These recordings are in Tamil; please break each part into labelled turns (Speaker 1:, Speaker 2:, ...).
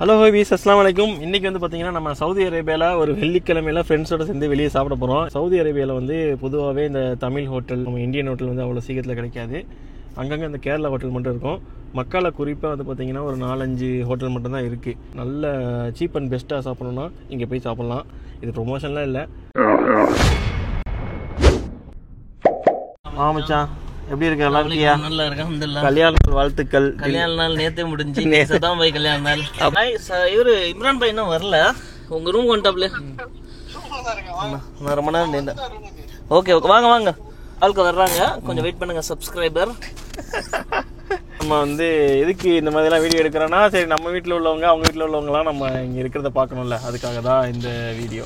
Speaker 1: ஹலோ ஹோபீஸ், அஸ்ஸலாமு அலைக்கும். இன்றைக்கி வந்து பார்த்திங்கன்னா நம்ம சவுதி அரேபியாவில் ஒரு வெள்ளிக்கிழமையில் ஃப்ரெண்ட்ஸோடு சேர்ந்து வெளியே சாப்பிட போகிறோம். சவுதி அரேபியாவில் வந்து பொதுவாகவே இந்த தமிழ் ஹோட்டல், நம்ம இந்தியன் ஹோட்டல் வந்து அவ்வளோ சீக்கிரத்தில் கிடைக்காது. அங்கங்கே இந்த கேரளா ஹோட்டல் மட்டும் இருக்கும். மக்கால குறிப்பாக வந்து பார்த்திங்கன்னா ஒரு 4-5 ஹோட்டல் மட்டும்தான் இருக்குது. நல்ல சீப் அண்ட் பெஸ்ட்டாக சாப்பிட்ணுன்னா இங்கே போய் சாப்பிட்லாம். இது ப்ரொமோஷன்லாம் இல்லை. மச்சான், எப்படி இருக்க? நல்லா இருக்கியா?
Speaker 2: நல்லா இருக்கேன், அல்ஹம்துலில்லாஹ்.
Speaker 1: கல்யாண நாள் வாழ்த்துக்கள்.
Speaker 2: கல்யாண நாள் நேத்தே முடிஞ்சு, சதாம் பாய் கல்யாண நாள். இவரு இம்ரான் பாய் இன்னும் வரல. உங்க ரூம் வந்துட்டாப்ல. நான் ரொம்ப நேரம் நின்றேன். ஓகே வாங்க வாங்க, ஆளுக்கு வர்றாங்க, கொஞ்சம் வெயிட் பண்ணுங்க சப்ஸ்கிரைபர்.
Speaker 1: நம்ம வந்து எதுக்கு இந்த மாதிரிலாம் வீடியோ எடுக்கிறோன்னா, சரி நம்ம வீட்டில் உள்ளவங்க அவங்க வீட்டில் உள்ளவங்களாம் நம்ம இங்கே இருக்கிறத பார்க்கணும்ல, அதுக்காக தான் இந்த வீடியோ.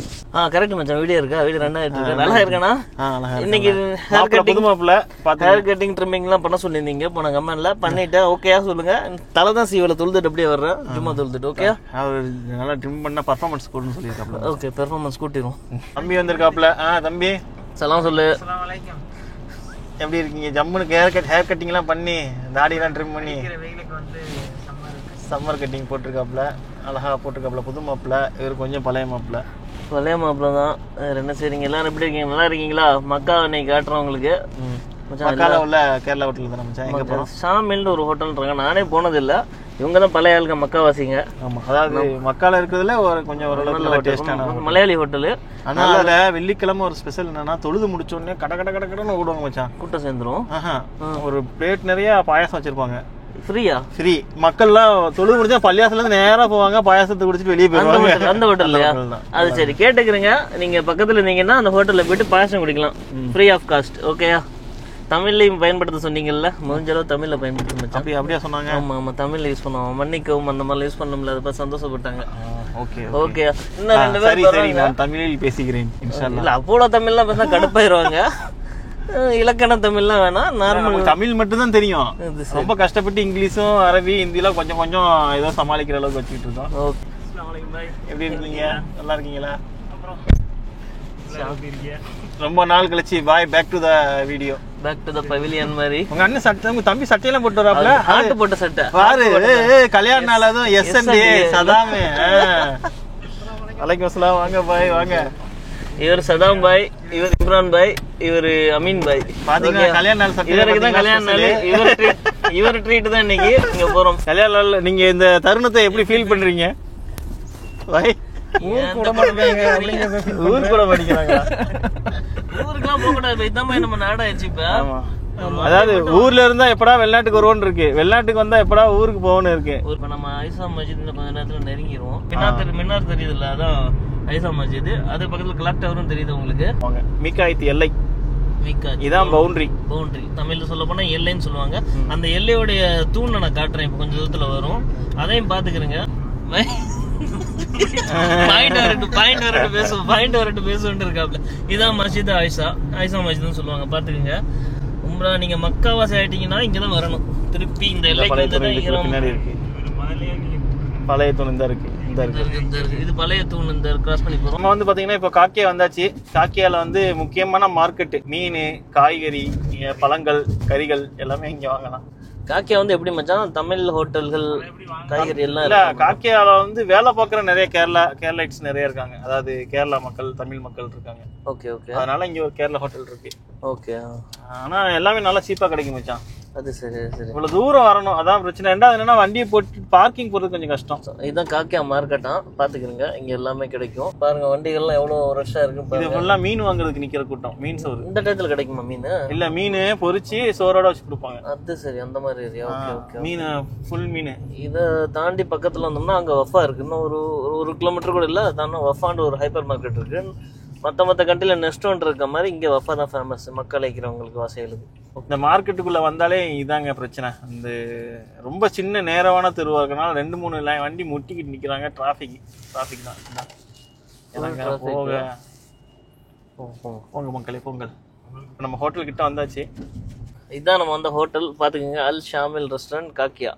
Speaker 2: கரெக்ட் மச்சான். வீடியோ இருக்கா? வீடியோ ரன் ஆகிட்டு இருக்கு. நல்லா இருக்கேனா? இன்னைக்கு
Speaker 1: புது மாப்பிள்ள
Speaker 2: ஹேர் கட்டிங் ட்ரிம்மிங்லாம் பண்ண சொல்லியிருந்தீங்க போன கமெண்ட்ல. பண்ணிட்டேன். ஓகேயா சொல்லுங்க. தலை தான் சீவலை தொழுதுட்டு அப்படியே வர்றேன், சும்மா தொழுதுட்டு. ஓகே,
Speaker 1: அவர் நல்லா ட்ரிம் பண்ண பர்ஃபார்மன்ஸ் கூடன்னு சொல்லியிருக்காப்ல.
Speaker 2: Okay, performance கூட்டிடும்.
Speaker 1: தம்பி வந்திருக்காப்ல. தம்பி
Speaker 2: சலாம் சொல்லு.
Speaker 1: எப்படி இருக்கீங்க? ஜம்முனுக்கு ஹேர் கட்டிங்லாம் பண்ணி தாடியெல்லாம் ட்ரிம் பண்ணி சம்மர் கட்டிங் போட்டிருக்காப்புல, அழகா போட்டிருக்காப்புல. புது மாப்பிள்ள, இவர் கொஞ்சம் பழைய மாப்பிள்ள.
Speaker 2: பழைய மாப்பிள்ள தான். என்ன செய்றீங்க எல்லாரும்? எப்படி இருக்கீங்க? நல்லா இருக்கீங்களா? மக்கா இன்னைக்கு காட்டுறோம் உங்களுக்கு.
Speaker 1: மக்கால உள்ள கேரளா ஹோட்டல் தான் மச்சான். எங்க போறோம்?
Speaker 2: ஷாமில்னு ஒரு ஹோட்டல்ன்றாங்க. நானே போனதில்ல. இவங்க தான் பழைய ஆளுங்க, மக்காவாசிங்க.
Speaker 1: ஆமா, அதாவது மக்கால இருக்கிறதுல ஒரு கொஞ்சம் ஓரளவுக்கு டேஸ்டான
Speaker 2: மலையாளி ஹோட்டலு.
Speaker 1: ஆனால் அதில் வெள்ளிக்கிழமை ஒரு ஸ்பெஷல் என்னன்னா, தொழுது முடிச்ச உடனே கடன்னு ஓடுவாங்க மச்சான்.
Speaker 2: கூட்டம் சேர்ந்துரும்.
Speaker 1: ஒரு பிளேட் நிறைய பாயாசம் வச்சிருப்பாங்க.
Speaker 2: ஃப்ரீயா? ஃப்ரீ.
Speaker 1: மக்கள்லாம் தொழுது முடிச்சா பள்ளியாசல இருந்து நேரா போவாங்க, பாயாசத்தை குடிச்சிட்டு வெளியே போயிருவாங்க.
Speaker 2: அந்த ஹோட்டல்லையா? அது சரி, கேட்டுக்கிறீங்க. நீங்க பக்கத்துல இருந்தீங்கன்னா அந்த ஹோட்டல்ல போயிட்டு பாயாசம் குடிக்கலாம், ஃப்ரீ ஆஃப் காஸ்ட். ஓகேயா? தமிழ்லையும் பயன்படுத்த சொன்னீங்கல்ல, முடிஞ்ச அளவு தமிழ்ல பயன்படுத்த.
Speaker 1: அப்படியே சொன்னாங்க.
Speaker 2: ஆமா ஆமா, தமிழ்ல யூஸ் பண்ணுவோம். மன்னிக்கவும் அந்த மாதிரி யூஸ் பண்ணோம்ல, அதை பார்த்து சந்தோஷப்பட்டாங்க.
Speaker 1: Okay
Speaker 2: okay. இன்னும் 2 பேர்
Speaker 1: நான் தமிழில் பேசிக்கிறேன் இன்ஷாஅல்லாஹ்.
Speaker 2: இல்ல, அப்போல தமிழ்லாம் பேசினா கடுப்பாயிருவாங்க. இலக்கண தமிழ்லாம் வேணாம், நார்மல்
Speaker 1: தமிழ் மட்டும் தான் தெரியும். ரொம்ப கஷ்டப்பட்டு இங்கிலீஷும் அரபி ஹிந்திலாம் கொஞ்சம் கொஞ்சம் ஏதோ சமாளிக்கிற அளவுக்கு வச்சுக்கிட்டு இருக்கோம்.
Speaker 2: ஓகே.
Speaker 1: எப்படி இருக்கீங்க? நல்லா இருக்கீங்களா? ரொம்ப நாள் கழிச்சு பாய், back to the video,
Speaker 2: back to the pavilion மாதிரி.
Speaker 1: உங்க அண்ணன் சட்டை, உங்க தம்பி சட்டையெல்லாம் போட்டு வராப்ல.
Speaker 2: ஆட்டு போட்ட சட்டை
Speaker 1: பாரு, கல்யாண நாள் அதுவும் எஸ்என்டி சதாமே. வலைக்கும் அஸ்ஸலாம். வாங்க பாய் வாங்க.
Speaker 2: இவர் சதாம் பாய், இவர் இம்ரான் பாய், இவர் அமீன் பாய்.
Speaker 1: பாத்தீங்கன்னா கல்யாண நாள் சட்டை.
Speaker 2: இவருக்கு தான் கல்யாண நாள். இவர் ட்ரீட் தான் இன்னைக்கு. இங்க போறோம்
Speaker 1: கல்யாண நாள். நீங்க இந்த தருணத்தை எப்படி ஃபீல் பண்றீங்க பாய்? ஊர் கூட படிக்கிறாங்க.
Speaker 2: ஊருக்குலாம் போக கூடாது. இதான் நம்ம நாடாயிருச்சு இப்ப.
Speaker 1: அதாவது ஊர்ல இருந்தா எப்படா வெளிநாட்டுக்கு வருவோன்னு இருக்கு, வெளிநாட்டுக்கு வந்தா எப்படா ஊருக்கு போகணும்னு இருக்கு.
Speaker 2: இப்ப நம்ம ஐசா மஸ்ஜித் கொஞ்ச நேரத்துல நெருங்கிடுவோம். மின்னார் தெரியுதுல்ல, அதான் ஐசா மஸ்ஜித். அது பக்கத்துல கிளாக் டவரும் தெரியுது உங்களுக்கு.
Speaker 1: மீகாய்த் எல்லை, இதான் பவுண்டரி.
Speaker 2: தமிழ்ல சொல்ல போனா எல்லைன்னு சொல்லுவாங்க. அந்த எல்லையோடைய தூணை நான் காட்டுறேன், இப்ப கொஞ்சம் தூரத்துல வரும், அதையும் பாத்துக்கிறேங்க. இதான் மஸ்ஜித் ஐசா மஸ்ஜித்னு சொல்லுவாங்க, பாத்துக்கங்க. உம்ரா நீங்க மக்காவாசி ஆயிட்டீங்கன்னா இங்கதான் வரணும். திருப்பி இந்த
Speaker 1: பின்னாடி இருக்கு பழைய தூண். இந்த இருக்கு
Speaker 2: இது பழைய தூண். இந்த கிராஸ் பண்ணி போறோம்.
Speaker 1: நம்ம வந்து பாத்தீங்கன்னா இப்ப காக்கியா வந்தாச்சு. காக்கியால வந்து முக்கியமான மார்க்கெட், மீன், காய்கறி, பழங்கள், கறிகள் எல்லாமே இங்க வாங்கலாம்.
Speaker 2: காக்கியா வந்து எப்படி மச்சான், தமிழ் ஹோட்டல்கள், காய்கறி எல்லாம்
Speaker 1: இல்ல. காக்கியால வந்து வேலை பார்க்குற நிறைய கேரளைட்ஸ் நிறைய இருக்காங்க. அதாவது கேரளா மக்கள், தமிழ் மக்கள் இருக்காங்க.
Speaker 2: Okay okay.
Speaker 1: அதனால இங்க ஒரு கேரளா ஹோட்டல் இருக்கு.
Speaker 2: ஓகே.
Speaker 1: ஆனா எல்லாமே நல்லா சீப்பா கிடைக்கும் மச்சான்.
Speaker 2: அது சரி சரி.
Speaker 1: இவ்வளவு தூரம் வரணும், அதான் பிரச்சனை. ரெண்டாவது என்னன்னா, வண்டியை போட்டு பார்க்கிங் போறது கொஞ்சம் கஷ்டம்.
Speaker 2: இதுதான் காக்கியா மார்க்கெட்டா, பாத்துக்கிறீங்க. இங்க எல்லாமே கிடைக்கும். பாருங்க வண்டிகள்லாம் எவ்வளவு ரஷ்ஷா இருக்கு.
Speaker 1: இது ஃபுல்லா மீன் வாங்குறதுக்கு நிக்கிற கூட்டம். மீன் சோறு
Speaker 2: இந்த டயத்துல கிடைக்குமா மீன்? இல்ல,
Speaker 1: மீன் பொரிச்சு சோறோட வச்சு கொடுப்பாங்க.
Speaker 2: அது சரி, அந்த மாதிரி ஏரியா. Okay okay.
Speaker 1: மீன் ஃபுல் மீன்.
Speaker 2: இத தாண்டி பக்கத்துல வந்தோம்னா அங்க வஃபா இருக்கு. இன்னும் ஒரு கிலோமீட்டர் கூட இல்ல, அதான் வஃபான்னு ஒரு ஹைப்பர் மார்க்கெட் இருக்கு. மற்ற கண்ட்ரில நெஸ்டோன் இருக்க மாதிரி இங்க வஃபா தான் ஃபேமஸ், மக்கள் வைக்கிறவங்களுக்கு வசைகளுக்கு.
Speaker 1: இந்த மார்க்கெட்டுக்குள்ள வந்தாலே இதாங்க பிரச்சனை. இந்த ரொம்ப சின்ன நேரமான தெருவா இருக்கனால 2-3 வண்டி முட்டிக்கிட்டு நிக்கிறாங்க. டிராஃபிக் தான். போங்க மக்களே, பொங்கல். நம்ம ஹோட்டல் கிட்ட வந்தாச்சு.
Speaker 2: இதுதான் நம்ம வந்த ஹோட்டல், பாத்துக்கோங்க. அல் ஷாமில் ரெஸ்டாரண்ட், காக்கியா.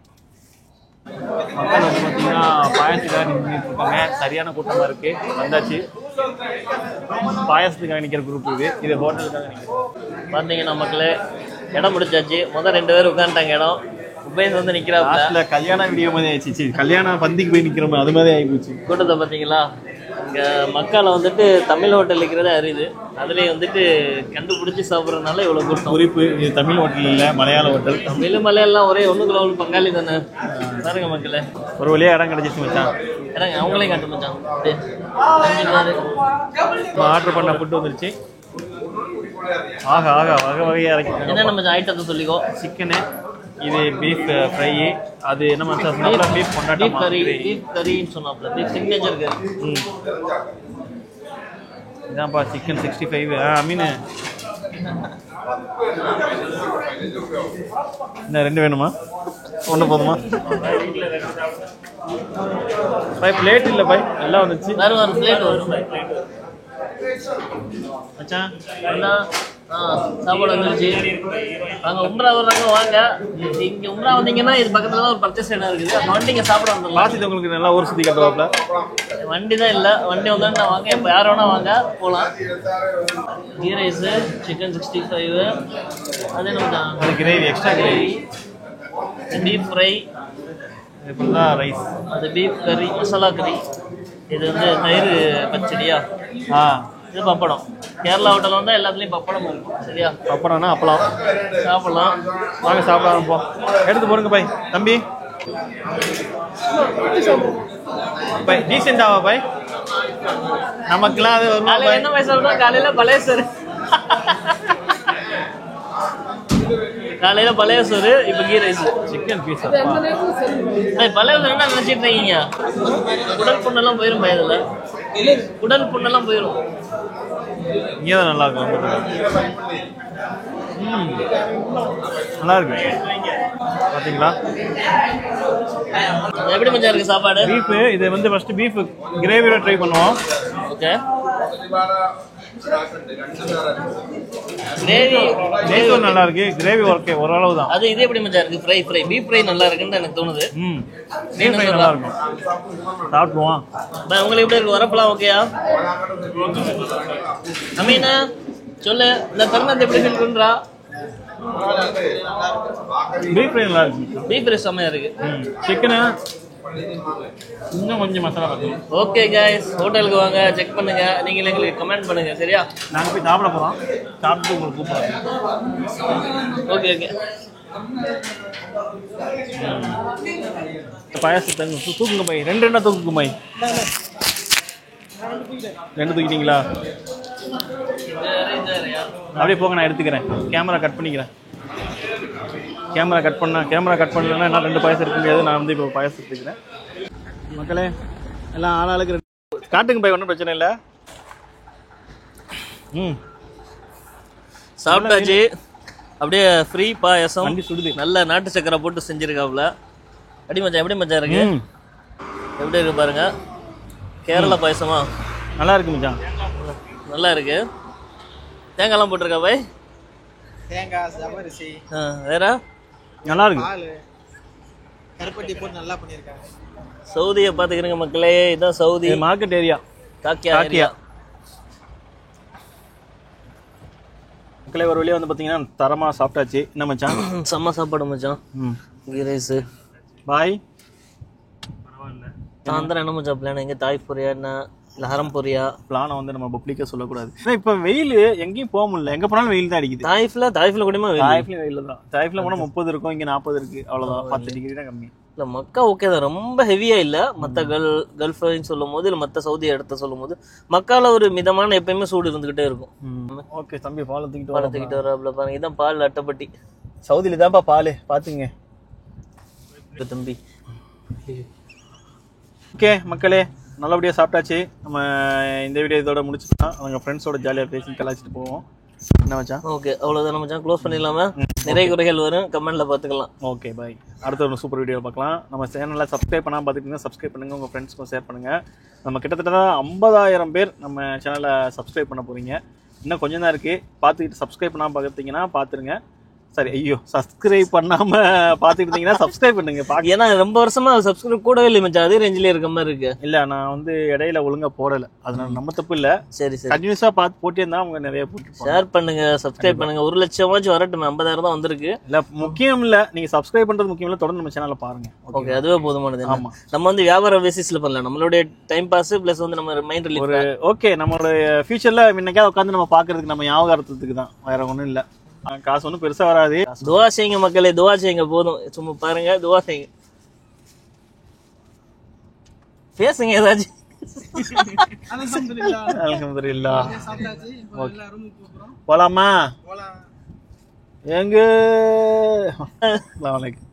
Speaker 1: மக்கள் வந்து பார்த்தீங்கன்னா பாயசத்துக்காக நின்றுட்டு இருக்காங்க. சரியான கூட்டமாக இருக்கு. வந்தாச்சு. பாயசத்துக்காக நிற்கிற குரூப் இது ஹோட்டலுக்காக நிற்கிறோம்.
Speaker 2: பார்த்தீங்கன்னா மக்களே, இடம் முடிச்சாச்சு. முதல் 2 பேர் உட்காந்துட்டாங்க. இடம் போய் வந்து நிக்கிறாப்ல.
Speaker 1: லாஸ்ட்ல கல்யாண வீடியோ மாதிரி ஆயிடுச்சு. கல்யாண பந்திக்கு போய் நிக்கிறோம் அது மாதிரி ஆயிடுச்சு.
Speaker 2: கூட்டத்தை பார்த்தீங்களா? இங்கே மக்கால வந்துட்டு தமிழ் ஹோட்டல் இருக்கிறதே அரியுது. அதுலேயே வந்துட்டு கண்டுபிடிச்சி சாப்பிட்றதுனால இவ்வளோ கூட்டம்.
Speaker 1: குறிப்பு இது தமிழ் ஹோட்டல் இல்லை, மலையாள ஹோட்டல்.
Speaker 2: தமிழ் மலையெல்லாம் ஒரே ஒன்றுக்குள்ள ஒன்று பங்காளி தானே. பாருங்க மக்களே,
Speaker 1: ஒரு வழியாக இடம் கிடச்சிச்சு மச்சான்.
Speaker 2: இறங்க அவங்களே காட்டு மச்சான்.
Speaker 1: ஆர்டர் பண்ண ஃபுட்டு வந்துருச்சு. ஆகா ஆகா வகை வகையாக இறக்கி.
Speaker 2: என்ன மச்சான் ஐட்டத்தை சொல்லிக்கோ.
Speaker 1: சிக்கனு, இது பீஃப் ஃப்ரை, அது என்ன மச்சான் பீஃப் கொண்டாட்டம்,
Speaker 2: பீஃப் கறி, பீஃப் கறின்னு சொன்னாப்ல. பீஃப் சிக்னேச்சர் கறி.
Speaker 1: இதான்ப்பா சிக்கன் 65. மீன் என்ன 2 வேணுமா? 1 போதுமா? பை பிளேட் இல்லை பை, எல்லாம் வந்துச்சு.
Speaker 2: வேறு ஒரு பிளேட் வரும்
Speaker 1: மச்சான்.
Speaker 2: சாப்பாடு வந்துருச்சு. அங்கே உம்ரா வர்றாங்க, வாங்க. இங்கே உம்ரா வந்தீங்கன்னா இது பக்கத்தில் தான் ஒரு பர்ச்சேஸ் இடம் இருக்குது. அந்த வண்டிங்க சாப்பிட வந்துடலாம்.
Speaker 1: பார்த்துட்டு உங்களுக்கு நல்லா ஊர் சுற்றி கட்டுவாப்ல.
Speaker 2: வண்டி தான் இல்லை, வண்டி வந்தோன்னா வாங்க. இப்போ யார் வேணா வாங்க போகலாம். கீ ரைஸு, சிக்கன் 65, அது என்ன
Speaker 1: அது gravy, extra gravy,
Speaker 2: beef fry,
Speaker 1: இது ஃபுல்லாக ரைஸ்,
Speaker 2: அது பீஃப் கறி, மசாலா கறி. இது வந்து தயிர் பச்சடியா? இது பப்படம். கேரளா ஹோட்டல் வந்தால் எல்லாத்துலேயும் பப்படம் இருக்கும். சரியா?
Speaker 1: பப்படம்னா அப்பளம்.
Speaker 2: சாப்பிடலாம்
Speaker 1: வாங்க சாப்பிடலாம். போ எடுத்து போடுங்க பை. தம்பி பை டீசெண்டாவா பை? நமக்குலாம் அது
Speaker 2: காலையில் என்ன பை சொல்கிறோம்? காலையில் பழைய சோறு. காலையில் பழைய சோறு, இப்போ கீ ரைஸ்,
Speaker 1: சிக்கன் பீஸ்.
Speaker 2: பழைய சோறு என்ன நினச்சிட்டு இருக்கீங்க? உடல் புண்ணெல்லாம் போயிடும் பயதில். உடல் புண்ணெல்லாம் போயிடும்.
Speaker 1: இங்கே தான் நல்லா இருக்கும். நல்லா இருக்கு பார்த்தீங்களா?
Speaker 2: எப்படி மச்சா இருக்கு சாப்பாடு?
Speaker 1: பீஃப் இது வந்து ஃபர்ஸ்ட் பீஃப் கிரேவியோட ட்ரை பண்ணுவோம்.
Speaker 2: ஓகே. கிரேவி
Speaker 1: நல்லா இருக்கு. கிரேவி ஓகே ஓரளவு தான்.
Speaker 2: அது இது எப்படி மச்சா இருக்கு? ஃப்ரை பீஃப் ஃப்ரை நல்லா இருக்குன்னு எனக்கு தோணுது.
Speaker 1: பீஃப் ஃப்ரை நல்லா இருக்கும். சாப்பிடுவோம்.
Speaker 2: உங்களுக்கு எப்படி இருக்கு? வரப்பெல்லாம் ஓகேயா? அமீனா சொல்லு, இந்த தருணத்தை எப்படி ஃபீல் பண்றா?
Speaker 1: பீஃப் ஃப்ரை நல்லா இருக்கு.
Speaker 2: பீஃப் ஃப்ரை செமையா இருக்கு.
Speaker 1: சிக்கனு இன்னும் கொஞ்சம் மசாலா பார்க்கணும்.
Speaker 2: ஓகே கைஸ், ஹோட்டலுக்கு வாங்க, செக் பண்ணுங்க. நீங்களே எங்களுக்கு கமெண்ட் பண்ணுங்க. சரியா?
Speaker 1: நாங்கள் போய் சாப்பிட போகிறோம். சாப்பிட்டு உங்களுக்கு கூப்பிடுறோம்.
Speaker 2: Okay okay.
Speaker 1: பாயாசத்தை தூக்குங்க பை. 2 தூக்குங்க பை. 2 தூக்கிட்டீங்களா? அப்படியே போங்க, நான் எடுத்துக்கிறேன். கேமரா கட் பண்ணிக்கிறேன். கேமரா கட் பண்ணலன்னா என்ன 2 பாயசம் இருக்க முடியாது. நான் வந்து இப்போ பாயசம் எடுத்துக்கிறேன். மக்களே எல்லாம் ஆளாளுக்கு காட்டுங்க பை, ஒன்றும் பிரச்சனை இல்லை.
Speaker 2: சாப்பிட்டாச்சு. அப்படியே ஃப்ரீ பாயசம்,
Speaker 1: வண்டி சுடுது.
Speaker 2: நல்ல நாட்டு சக்கரை போட்டு செஞ்சிருக்காப்புல. அடி மச்சான், எப்படி மச்சான் இருக்கு? எப்படி இருக்கு பாருங்க. கேரளா பாயசமா?
Speaker 1: நல்லா இருக்கு மச்சான்,
Speaker 2: நல்லா இருக்கு. தேங்காய்லாம் போட்டிருக்கா பாய்?
Speaker 3: தேங்காய், ஜவ்வரிசி,
Speaker 2: வேற
Speaker 1: நல்லா இருக்கு.
Speaker 3: பால், கருப்பட்டி போட்டு நல்லா பண்ணியிருக்காங்க.
Speaker 2: சவுதியை பார்த்துக்கிறீங்க மக்களே. இதுதான் சவுதி
Speaker 1: மார்க்கெட் ஏரியா,
Speaker 2: காக்கியா.
Speaker 1: மக்களே ஒரு வழியாக வந்து பார்த்தீங்கன்னா தரமாக சாப்பிட்டாச்சு. என்ன மச்சான்?
Speaker 2: செம்ம சாப்பாடு மச்சான். கீ ரைஸு
Speaker 1: பாய்.
Speaker 2: பரவாயில்ல. சாயந்தரம் என்ன மச்சான் பிளான்? எங்கே தாய் பொரியா என்ன இல்லை ஹரம் பொரியா?
Speaker 1: பிளானை வந்து நம்ம பப்ளிக்காக சொல்லக்கூடாது. இப்போ வெயில் எங்கேயும் போக முடியல. எங்கே போனாலும் வெயில் தான் அடிக்குது.
Speaker 2: தாய்ஃபில் கூடமா
Speaker 1: தாய்ஃபில் வெயில் தான். தாய்ஃபில் போனால் 30 இருக்கும், இங்கே 40 இருக்குது. அவ்வளோதான், 10 டிகிரி தான் கம்மி.
Speaker 2: இல்லை மக்கா ஓகே தான், ரொம்ப ஹெவியாக இல்லை. மற்ற கல்ஃப்னு சொல்லும் போது இல்லை மற்ற சவுதி இடத்த சொல்லும் போது மக்கால ஒரு மிதமான எப்பயுமே சூடு இருந்துகிட்டே இருக்கும்.
Speaker 1: ஓகே தம்பி, பாலை தூக்கிட்டு
Speaker 2: வர பாருங்க. இதான் பால் அட்டைப்பட்டி.
Speaker 1: சவுதியில் தான்ப்பா பால், பார்த்துங்க
Speaker 2: தம்பி.
Speaker 1: ஓகே மக்களே, நல்லபடியாக சாப்பிட்டாச்சு. நம்ம இந்த வீடியோ இதோட முடிச்சுட்டோம். அவங்க ஃப்ரெண்ட்ஸோட ஜாலியாக பேசி கலாச்சிட்டு போவோம். என்ன மச்சான்?
Speaker 2: ஓகே, அவ்வளோதான் மச்சான். க்ளோஸ் பண்ணிடலாமா? நிறைய குறைகள் வரும், கமெண்ட்ல பார்த்துக்கலாம்.
Speaker 1: Okay bye. அடுத்த ஒரு சூப்பர் வீடியோ பார்க்கலாம். நம்ம சேனலில் சப்ஸ்கிரைப் பண்ணாமல் பார்த்துக்கிட்டீங்கன்னா சப்ஸ்கிரைப் பண்ணுங்கள். உங்கள் ஃப்ரெண்ட்ஸ்க்கும் ஷேர் பண்ணுங்கள். நம்ம கிட்டத்தட்ட 50,000 பேர் நம்ம சேனலை சப்ஸ்கிரைப் பண்ண போகிறீங்க. இன்னும் கொஞ்சம் தான் இருக்குது. பார்த்துக்கிட்டு சப்ஸ்கிரைப் பண்ணாமல் பார்த்தீங்கன்னா பார்த்துருங்க. சரி ஐயோ சப்ஸ்கிரைப் பண்ணாம பாத்துட்டு இருந்தீங்கன்னா சப்ஸ்கிரைப் பண்ணுங்க.
Speaker 2: ஏன்னா ரொம்ப வருஷமா சப்ஸ்கிரைப் கூடவே இல்லை மச்சான், அதே ரேஞ்சிலே இருக்க மாதிரி இருக்கு.
Speaker 1: இல்ல நான் வந்து இடையில ஒழுங்கா போடல, அதனால நம்ம தப்பு இல்ல.
Speaker 2: சரி சரி,
Speaker 1: கண்டினியூஸா பார்த்து போட்டே இருந்தா அவங்க நிறைய போட்டு
Speaker 2: ஷேர் பண்ணுங்க, சப்ஸ்கிரைப் பண்ணுங்க. 1 லட்சமாச்சும் வரட்டும், 50,000 தான் வந்திருக்கு.
Speaker 1: இல்ல முக்கியம் இல்ல, நீங்க சப்ஸ்கிரைப் பண்றது முக்கியம் இல்ல, தொடர்ந்து நம்ம சேனல்ல பாருங்க.
Speaker 2: ஓகே, அதுவே போதுமானது.
Speaker 1: ஆமா,
Speaker 2: நம்ம வந்து வியாபார பேசிஸ்ல பண்ணலாம், நம்மளுடைய டைம் பாஸ் பிளஸ் வந்து நம்ம மைண்ட் ரிலீஃப்.
Speaker 1: ஒரு ஓகே நம்மளோட ஃபியூச்சர்ல இன்னைக்காவது உட்காந்து நம்ம பாக்குறதுக்கு நம்ம ஞாபகார்த்தத்துக்கு தான், வேற ஒண்ணும் இல்ல. காசு ஒன்றும் பெருசா வராது.
Speaker 2: துவா செய்யுங்க மக்களே, துவா செய்யுங்க போதும். சும்மா பாருங்க, துவா செய்யுங்க, பேசுங்க ஏதாச்சும்.
Speaker 1: அல்ஹம்துலில்லாஹ்.
Speaker 3: சாப்பிட்டாச்சு, இப்போ எல்லாரும் ரூமுக்கு போறோம்.
Speaker 1: போலாமா?
Speaker 3: போலாம்.
Speaker 1: எங்க? அஸ்ஸலாமு அலைக்கும்.